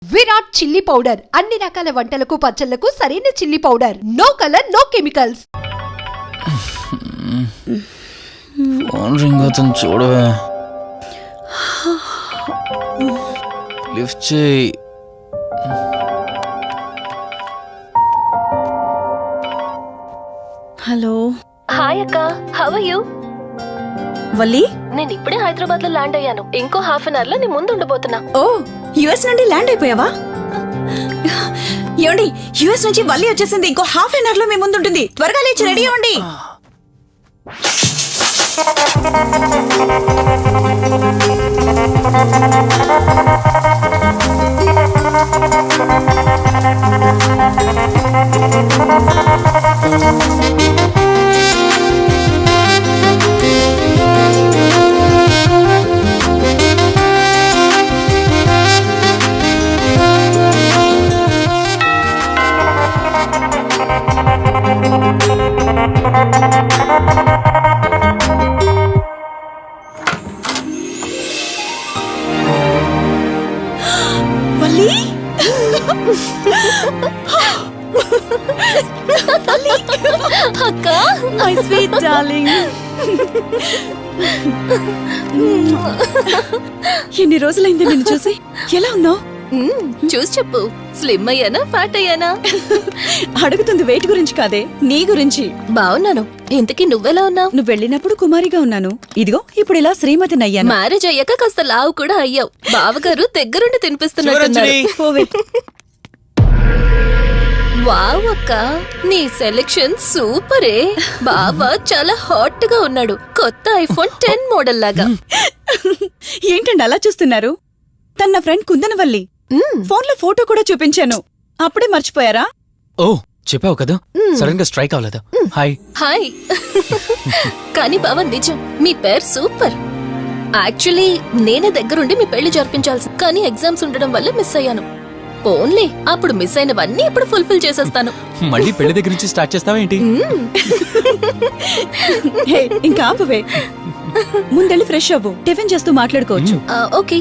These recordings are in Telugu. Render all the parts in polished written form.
విరాట్ చిల్లీ పౌడర్ అన్ని రకాల వంటలకు పచ్చళ్లకు సరైన chilli powder. No colour no chemicals. Phone ring అవుతుంది చూడవే. లిఫ్ట్ చేయి. హలో. హాయ్ అక్క, హౌ ఆర్ యు? వల్లి, నేను ఇప్పుడే హైదరాబాద్ లో ల్యాండ్ అయ్యాను. ఇంకో హాఫ్ అన్ అవర్ లో నీ ముందు ఉండబోతున్నా. ఓ, యుఎస్ నుండి ల్యాండ్ అయిపోయావా? ఏమండి, యుఎస్ నుంచి వల్లి వచ్చేసింది. ఇంకో హాఫ్ అన్ అవర్ లో మీ ముందు ఉంటుంది. త్వరగా లేచి రెడీ అవ్వండి. అక్క, మై స్వీట్ డార్లింగ్. ఎన్ని రోజులైంది నిన్ను చూసి. ఎలా ఉన్నావు? చూసి చెప్పు. స్లిమ్ అయ్యానా, ఫ్యాట్ అయ్యానా? అడుగుతుంది వెయిట్ గురించి కాదే, నీ గురించి. బాగున్నాను. ఇంతకీ నువ్వెలా ఉన్నావు? నువ్వు వెళ్ళినప్పుడు కుమారిగా ఉన్నాను. ఇదిగో ఇప్పుడు ఇలా శ్రీమతిని అయ్యాను. మ్యారేజ్ అయ్యాక కాస్త లావు కూడా అయ్యావు. బావగారు దగ్గరుండి తినిపిస్తున్నట్టున్నారు. వావ్ అక్క, నీ సెలెక్షన్ సూపరే. బావ చాలా హాట్ గా ఉన్నాడు. కొత్త ఐఫోన్ 10 మోడల్ లాగా. ఏంటండి అలా చూస్తున్నారు? తన ఫ్రెండ్ కుందనవల్లి. ఫోన్ లో ఫోటో కూడా చూపించాను. అప్పుడే మర్చిపోయారా? ఓ, చెప్పావు కదా, సడన్ గా స్ట్రైక్ అవ్వలేదు. Hi hi. కానీ బావ నిజం, మీ పేరు సూపర్. యాక్చువల్లీ నేనే దగ్గరుండి మీ పెళ్లి జరిపించాల్సి, కానీ ఎగ్జామ్స్ ఉండడం వల్ల మిస్ అయ్యాను. పోన్లే, అప్పుడు మిస్ అయినవన్నీ ఇప్పుడు ఫుల్ఫిల్ చేసేస్తాను. మళ్ళీ పెళ్లి దగ్గర నుంచి స్టార్ట్ చేస్తావా ఏంటి? ఇంకా ఆపవే. ముందెళ్ళి ఫ్రెష్ అవ్వు, టిఫిన్ చేస్తూ మాట్లాడుకోవచ్చు. ఓకే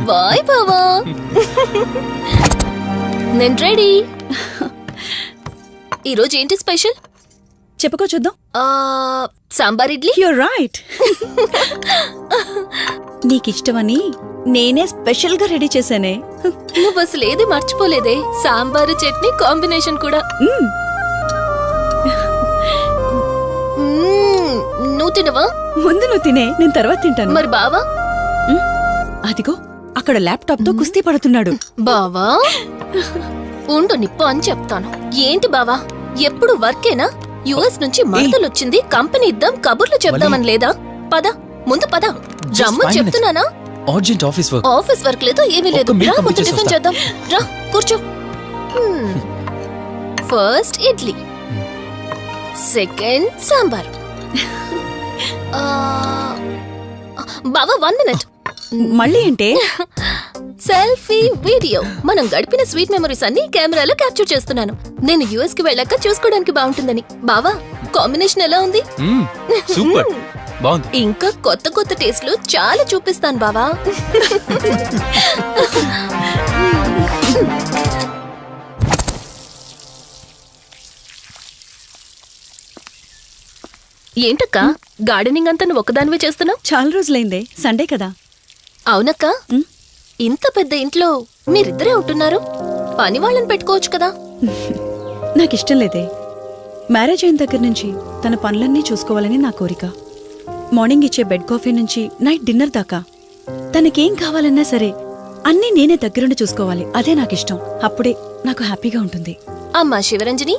బాయ్ బావా. నేను రెడీ. ఈరోజు ఏంటి స్పెషల్ చెప్పుకో చూద్దాం. సాంబార్ ఇడ్లీ. You're right. నీకిష్టమని నేనే స్పెషల్ గా రెడీ చేశానే. నువ్వు అసలు ఏది మర్చిపోలేదే. సాంబారు చట్నీ కాంబినేషన్ కూడా. నువ్వు తినవా? ముందు నువ్వు తినే, నేను తర్వాత తింటాను. మరి బావా? అదిగో అక్కడ ల్యాప్టాప్ తో కుస్తీ పడుతున్నాడు. బావా ఉండు, నిప్పు అని చెప్తాను. ఏంటి బావా, ఎప్పుడు వర్కేనా? యుఎస్ నుంచి మరదలొచ్చింది, కంపెనీ ఇద్దాం, కబుర్లు చెప్దామని లేదా? పద ముందు పద. జమ్ము చెప్తున్నానా? Urgent office work. Office work లేదు, ఏమీ లేదు. రా ముందు టిఫిన్ చేద్దాం. రా కూర్చో. First idli, second sambar. బావా 1 మినిట్. మళ్ళీ అంటే? Selfie video. మనం గడిపిన స్వీట్ మెమరీస్ అన్ని కెమెరాలో క్యాప్చర్ చేస్తున్నాను. నేను యుఎస్ కి వెళ్ళాక చూసుకోవడానికి బాగుంటుందని. బావా కాంబినేషన్ ఎలా ఉంది? సూపర్, బాగుంది. ఇంకా కొత్త కొత్త టేస్ట్లు చాలా చూపిస్తాను బావా. ఏంటక్క, గార్డెనింగ్ అంతా నువ్వు ఒకదానివే చేస్తున్నావు? చాలా రోజులైందే, సండే కదా. అవునక్క, ఇంత పెద్ద ఇంట్లో మీరిద్దరే ఉంటున్నారు. పని వాళ్ళని పెట్టుకోవచ్చు కదా. నాకిష్టం లేదే. మ్యారేజ్ అయిన దగ్గర నుంచి తన పనులన్నీ చూసుకోవాలని నా కోరిక. మార్నింగ్ ఇచ్చే బెడ్ కాఫీ నుంచి నైట్ డిన్నర్ దాకా తనకేం కావాలన్నా సరే అన్నీ నేనే దగ్గరుండి చూసుకోవాలి. అదే నాకిష్టం. అప్పుడే నాకు హ్యాపీగా ఉంటుంది. అమ్మా శివరంజని,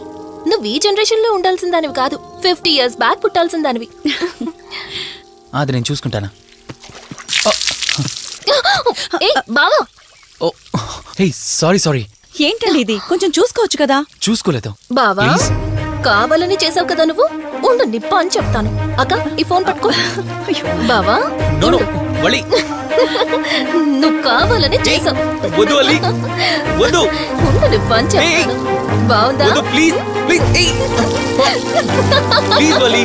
నువ్వు ఈ జనరేషన్ లో ఉండాల్సిన దానివి కాదు, 50 years బ్యాక్ పుట్టాల్సిన దానివి. అది నేను చూసుకుంటానా? బావా. సారీ. ఏంటండి ఇది? కొంచెం చూసుకోవచ్చు కదా. చూసుకోలేదు బావా, కావాలని చేసావు కదా నువ్వు. ఉండు, నిప్ప అని చెప్తాను. అక్క ఈ ఫోన్ పట్టుకో. బావా నువ్వు కావాలని చేసావు. ఉండు, నిప్ప అని చెప్తాను. బాగుందా వద్దు, please please please Vali.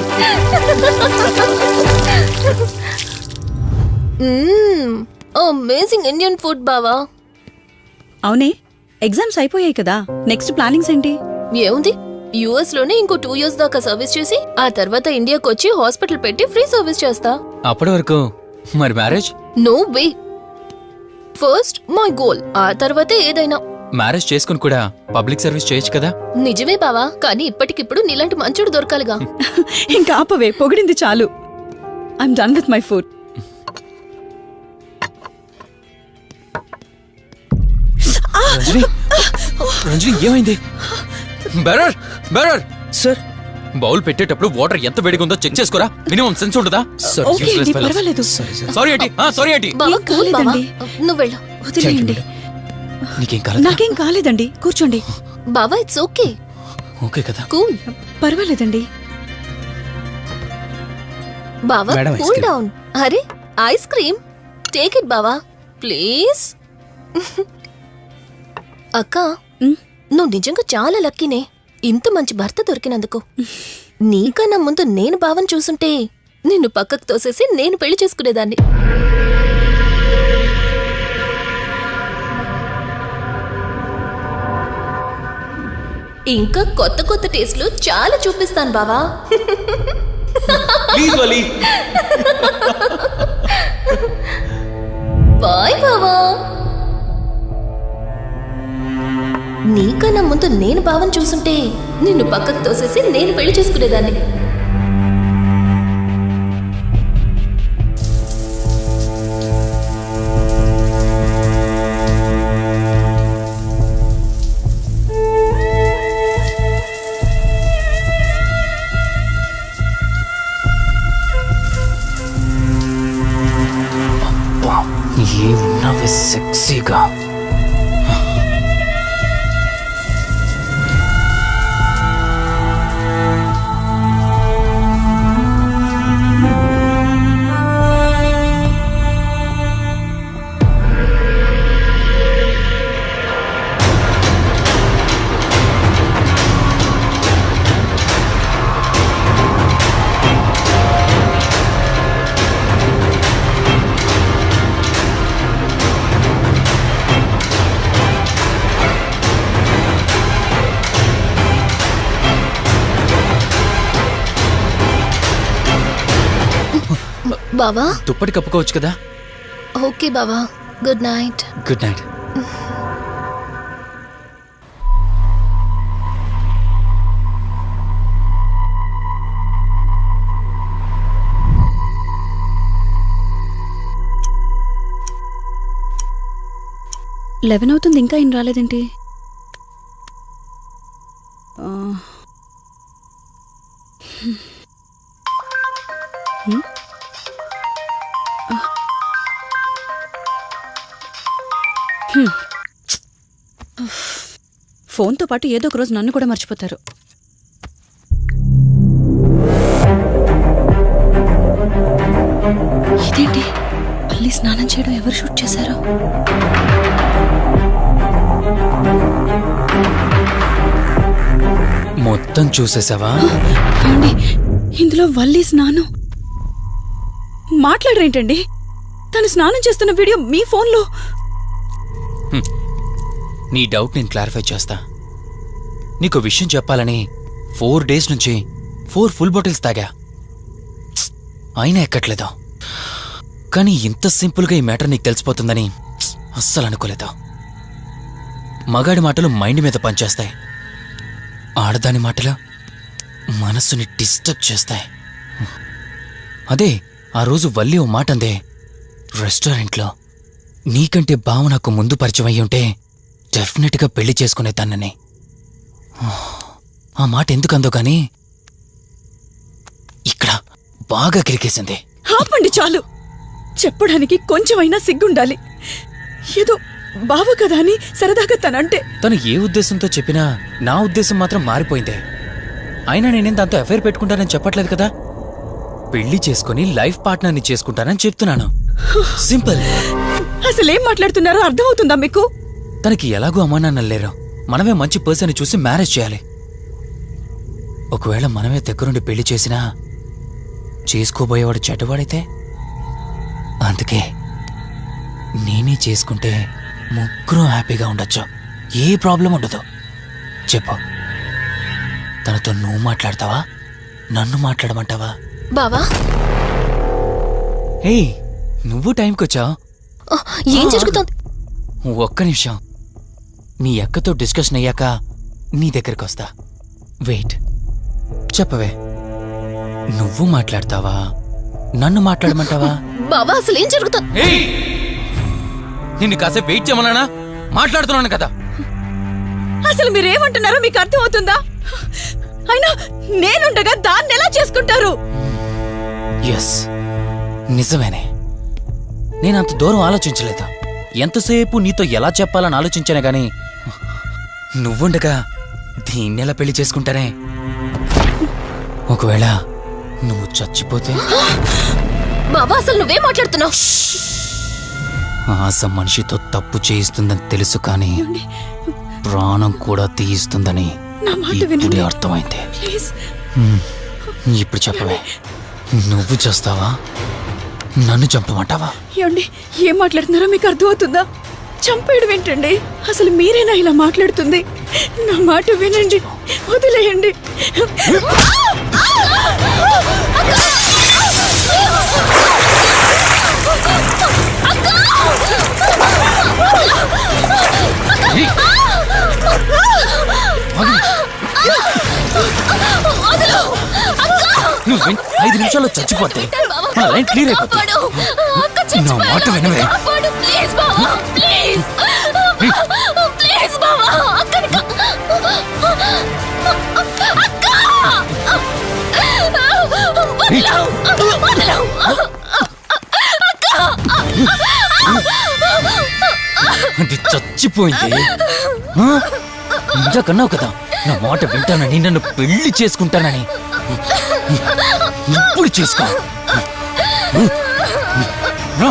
Amazing Indian food బావా. అవునే, ఎగ్జామ్స్ అయిపోయాయి కదా, నెక్స్ట్ ప్లానింగ్స్ ఏంటి? ఏముంది, యుఎస్ లోనే ఇంకో 2 years దాకా సర్వీస్ చేసి ఆ తర్వాత ఇండియాకి వచ్చి హాస్పిటల్ పెట్టి ఫ్రీ సర్వీస్ చేస్తా. అప్పటి వరకు మరి marriage? No way. First my goal, ఆ తర్వాతే ఏదైనా. మ్యారేజ్ చేసుకుని కూడా పబ్లిక్ సర్వీస్ చేయొచ్చు కదా. నిజమే బావా, కానీ ఇప్పటికిప్పుడు నీలాంటి మంచుడు దొరకాలిగా. ఇంకా ఆపవే, పొగిడింది చాలు. I'm done with my food. Ranjani, Ranjani ఏమైంది? బెరర్ బెరర్ సార్ బౌల్ పెట్టేటప్పుడు వాటర్ ఎంత వేడిగా ఉందో చెక్ చేసుకోరా. మినిమం సెన్స్ ఉంటుందా? ఓకే అండి, పర్వాలేదు. సారీ ఏంటి, సారీ ఏంటి. బావా ఏం కూల్ బావా, కాలేదండి. నువ్వు వెళ్ళు. వదిలేయండి. నీకేం కాలేదు? నాకేం కాలేదండి, కూర్చోండి. బావా ఇట్స్ ఓకే, ఓకే కదా. కూల్. పర్వాలేదండి. బావా madam, ice cool cream. Down. అరే ఐస్ క్రీమ్, టేక్ ఇట్ బావా ప్లీజ్. అక్క, ఉమ్, నువ్వు నిజంగా చాలా లక్కీనే, ఇంత మంచి భర్త దొరికినందుకు. నీకన్నా ముందు నేను బావని చూసుంటే నిన్ను పక్కకు తోసేసి నేను పెళ్లి చేసుకునేదాన్ని. ఇంకా కొత్త కొత్త టేస్ట్లు చాలా చూపిస్తాను బావా. Please Vali. బాయ్ బావా. నీకన్నా ముందు నేను బావని చూసుంటే నిన్ను పక్కకు తోసేసి నేను పెళ్లి చేసుకునేదాన్ని. ఏమున్నావే సెక్సీగా. బావా దుప్పటి కప్పుకోవచ్చు కదా. ఓకే బావా, good night. Good night. Eleven అవుతుంది, ఇంకా ఏం రాలేదేంటి? ఫోన్తో పాటు ఏదో ఒక రోజు నన్ను కూడా మర్చిపోతారు. ఇదేంటి, మళ్ళీ స్నానం చేయడం ఎవరు షూట్ చేశారో? మొత్తం చూసేసావా? ఏమండి, ఇందులో వల్లి స్నానం మాట్లాడరేంటండి? తను స్నానం చేస్తున్న వీడియో మీ ఫోన్లో. నీ డౌట్ నేను క్లారిఫై చేస్తా. నీకు విషయం చెప్పాలని 4 days నుంచి 4 full బాటిల్స్ తాగా, అయినా ఎక్కట్లేదు. కానీ ఇంత సింపుల్గా ఈ మ్యాటర్ నీకు తెలిసిపోతుందని అస్సలు అనుకోలేదు. మగాడి మాటలు మైండ్ మీద పనిచేస్తాయి, ఆడదాని మాటలు మనస్సుని డిస్టర్బ్ చేస్తాయి. అదే ఆ రోజు వల్లి ఓ మాట అందే రెస్టారెంట్లో, నీకంటే బావ నాకు ముందు పరిచయం అయ్యి ఉంటే డెఫినెట్గా పెళ్లి చేసుకునేదాన్నని. ఆ మాట ఎందుకందో కానీ ఇక్కడ బాగా కిరికేసింది. ఆపండి చాలు, చెప్పడానికి కొంచెమైనా సిగ్గుండాలి. ఏదో బావ కదా అని సరదాగా తనంటే. తను ఏ ఉద్దేశంతో చెప్పినా నా ఉద్దేశం మాత్రం మారిపోయిందే. అయినా నేనేం దాంతో అఫైర్ పెట్టుకుంటానని చెప్పట్లేదు కదా. పెళ్లి చేసుకుని లైఫ్ పార్ట్నర్ని చేసుకుంటానని చెప్తున్నాను. సింపుల్. అసలేం మాట్లాడుతున్నారో అర్థమవుతుందా మీకు? తనకి ఎలాగూ అమ్మా నాన్నలు లేరు, మనమే మంచి పర్సన్ చూసి మ్యారేజ్ చేయాలి. ఒకవేళ మనమే దగ్గరుండి పెళ్లి చేసినా చేసుకోబోయేవాడు చెడ్డవాడైతే? అందుకే నేనే చేసుకుంటే ముగ్గురం హ్యాపీగా ఉండొచ్చు, ఏ ప్రాబ్లం ఉండదు. చెప్పు, తనతో నువ్వు మాట్లాడతావా, నన్ను మాట్లాడమంటావా? బావా హే, నువ్వు టైంకొచ్చావు. ఏం జరుగుతోంది? ఒక్క నిమిషం, మీ అక్కతో డిస్కషన్ అయ్యాక నీ దగ్గరికి వస్తా. వెయిట్, చెప్పవే, నువ్వు మాట్లాడతావా, నన్ను మాట్లాడమంటావా? బావా అసలు ఏం జరుగుతోంది? నిన్ను కాసేపు వెయిట్ చేయమన్నానా? మాట్లాడుతున్నాను కదా. అసలు మీరేమంటున్నారో మీకు అర్థమవుతుందా? అయినా నేనుండగా దాన్ని ఎలా చేసుకుంటారు? ఎస్, నిజమేనే. నేనంత దూరం ఆలోచించలేదు. ఎంతసేపు నీతో ఎలా చెప్పాలని ఆలోచించానే గాని నువ్వుండగా దీన్నెలా పెళ్లి చేసుకుంటానే? ఒకవేళ నువ్వు చచ్చిపోతే? బావా అసలు నువ్వేం మాట్లాడుతున్నావు? ఆశ మనిషితో తప్పు చేయిస్తుందని తెలుసు, కానీ ప్రాణం కూడా తీయిస్తుందని నా మాట ఇప్పుడే వినండి. అర్థమైంది. ప్లీజ్. ఇప్పుడు చెప్పవే, నువ్వు చేస్తావా, నన్ను చంపమంటావా? ఏమండి, ఏం మాట్లాడుతున్నారో మీకు అర్థమవుతుందా? చంపేయడం ఏంటండి? అసలు మీరేనా ఇలా మాట్లాడుతుంది? నా మాట వినండి, వదిలేయండి. నువ్వు 5 నిమిషాల్లో చచ్చిపోతే నా లైన్ క్లియర్ అయిపోతుంది. నా మాట వినవే. ప్లీజ్ బావా, ప్లీజ్ ప్లీజ్ బావా, అక్కని అది చచ్చిపోయింది. ఇందాకన్నావు కదా నా మాట వింటానని, నన్ను పెళ్లి చేసుకుంటానని. ఇప్పుడు చేసుకో. రా.